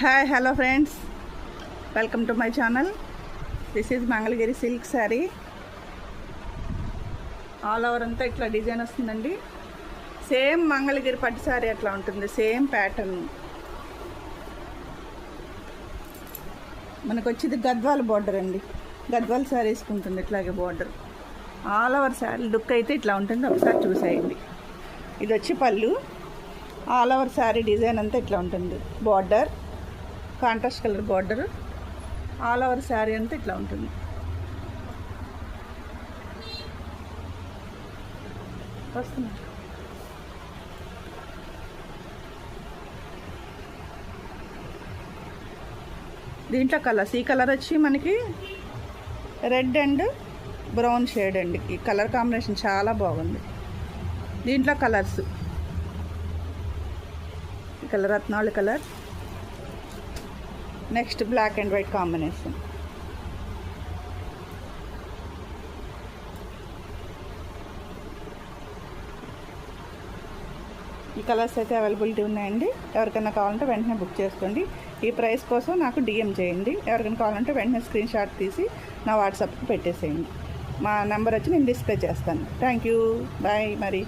Hi hello friends, welcome to my channel. This is Mangalagiri silk sari. All over అంతా ఇట్లా design వస్తుందండి. Same Mangalagiri పట్టు శారీ అట్లా ఉంటుంది, సేమ్ ప్యాటర్న్. మనకు వచ్చేది గద్వాల్ బార్డర్ అండి. గద్వాల్ శారీస్కి ఉంటుంది ఇట్లాగే border. All over sari look అయితే ఇట్లా ఉంటుంది, ఒకసారి చూసేయండి. ఇది వచ్చి పళ్ళు. ఆల్ ఓవర్ శారీ డిజైన్ అంతా ఇట్లా ఉంటుంది. Border contrast colour border, all over sari అంతా ఇట్లా ఉంటుంది. వస్తుంది. దీంట్లో కలర్స్, ఈ కలర్ వచ్చి మనకి రెడ్ అండ్ బ్రౌన్ షేడ్ అండి. ఈ కలర్ కాంబినేషన్ చాలా బాగుంది. దీంట్లో కలర్స్, ఈ colour Ratnavali colour, next black and white combination. ఈ కలర్స్ అయితే అవైలబిలిటీ ఉన్నాయండి. ఎవరికైనా కావాలంటే వెంటనే బుక్ చేసుకోండి. ఈ ప్రైస్ కోసం నాకు డిఎం చేయండి. ఎవరికైనా కావాలంటే వెంటనే స్క్రీన్ షాట్ తీసి నా వాట్సాప్కి పెట్టేసేయండి. మా నెంబర్ వచ్చి నేను డిస్ప్లే చేస్తాను. Thank you, bye. మరి